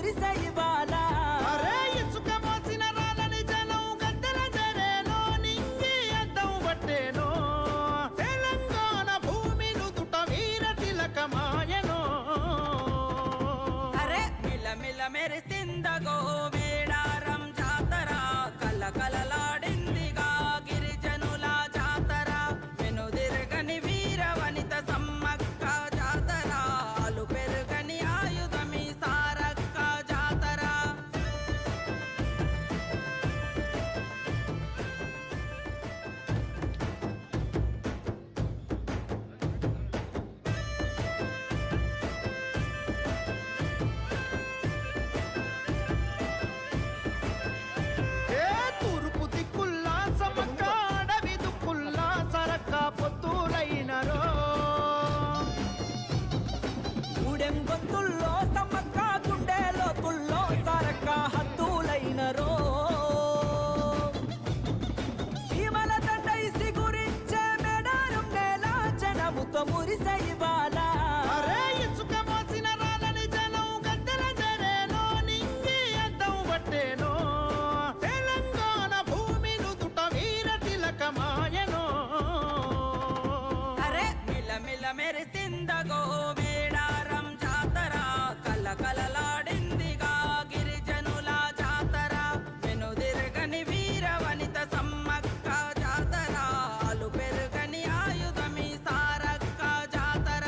మురిసైవాలా అరే ఇసుక మోసిన రాలని జనం గద్దెల జరేనో నింగి అద్దం పట్టేనో తెలంగాణ భూమి నుదుట వీర తిలకమాయనో అరే మిలమిల మెరిసిందగో మేడారం జాతర కలకలలాడిందిగా గిరిజనుల జాతర వెనుదిరగని వీర వనిత సమ్మక్క జాతర అలు పెరుగని ఆయుధమి సారక్క జాతర తూర్పు దిక్కుల్లా సమక్క అడవి దుక్కుల్లా సరక్క పొత్తులైనరో గూడెం గొంతుల్లో సమక్క గుండెలో తుల్లో సరక్క హద్దులైనరో సీమల తండై సిగురించే మేడారం నేల జనముతో మురిసైవాలా అరే ఇసుక మోసిన రాలని జనం గద్దెల జరేనో నింగి అద్దం పట్టేనో తెలంగాణ భూమి నుదుట వీర తిలకమాయనో అరే మిలమిల మెరిసిందగో మేడారం జాతర కలకలలాడిందిగా గిరిజనుల జాతర వెనుదిరగని వీర వనిత సమ్మక్క జాతర అలు పెరుగని ఆయుధమి సారక్క జాతర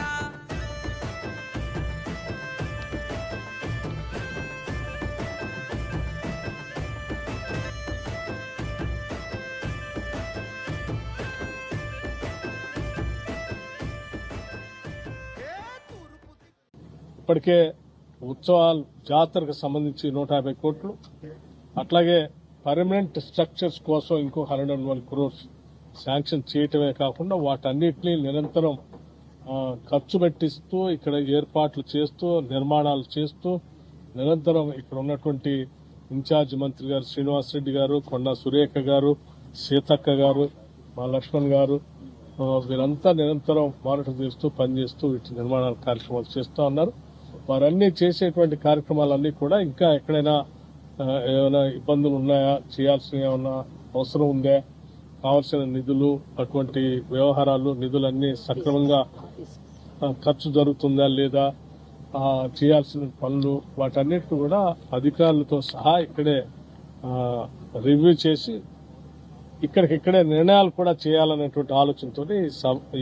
ఇప్పటికే ఉత్సవాలు జాతరకు సంబంధించి 150 కోట్లు అట్లాగే పర్మనెంట్ స్ట్రక్చర్స్ కోసం ఇంకో 112 crores శాంక్షన్ చేయటమే కాకుండా వాటన్నిటినీ నిరంతరం ఖర్చు పెట్టిస్తూ ఇక్కడ ఏర్పాట్లు చేస్తూ నిర్మాణాలు చేస్తూ నిరంతరం ఇక్కడ ఉన్నటువంటి ఇన్ఛార్జ్ మంత్రి గారు శ్రీనివాసరెడ్డి గారు కొండా సురేఖ గారు సీతక్క గారు మా లక్ష్మణ్ గారు వీరంతా నిరంతరం మానిటర్ చేస్తూ పనిచేస్తూ వీటి నిర్మాణ కార్యక్రమాలు చేస్తూ ఉన్నారు. వారన్నీ చేసేటువంటి కార్యక్రమాలన్నీ కూడా ఇంకా ఎక్కడైనా ఏమైనా ఇబ్బందులు ఉన్నాయా, చేయాల్సిన ఏమైనా అవసరం ఉందా, కావాల్సిన నిధులు అటువంటి వ్యవహారాలు నిధులన్నీ సక్రమంగా ఖర్చు జరుగుతుందా లేదా, చేయాల్సిన పనులు వాటన్నిటిని కూడా అధికారులతో సహా ఇక్కడే రివ్యూ చేసి ఇక్కడికిక్కడే నిర్ణయాలు కూడా చేయాలనేటువంటి ఆలోచనతో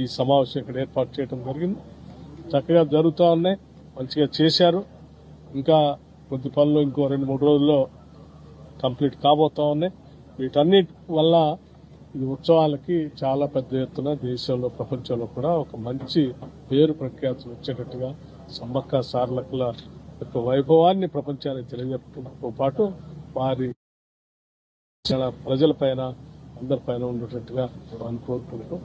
ఈ సమావేశం ఇక్కడ ఏర్పాటు చేయడం జరిగింది. చక్కగా జరుగుతూ ఉన్నాయి, మంచిగా చేశారు. ఇంకా కొద్ది పనులు ఇంకో 2-3 రోజుల్లో కంప్లీట్ కాబోతా ఉన్నాయి. వీటన్నిటి వల్ల ఈ ఉత్సవాలకి చాలా పెద్ద ఎత్తున దేశంలో ప్రపంచంలో కూడా ఒక మంచి పేరు ప్రఖ్యాతులు వచ్చేటట్టుగా సమ్మక్క సారలకుల యొక్క వైభవాన్ని ప్రపంచానికి తెలియజెప్పడంతో పాటు వారి ప్రజలపైన అందరిపైన ఉండేటట్టుగా కోరుకుంటూ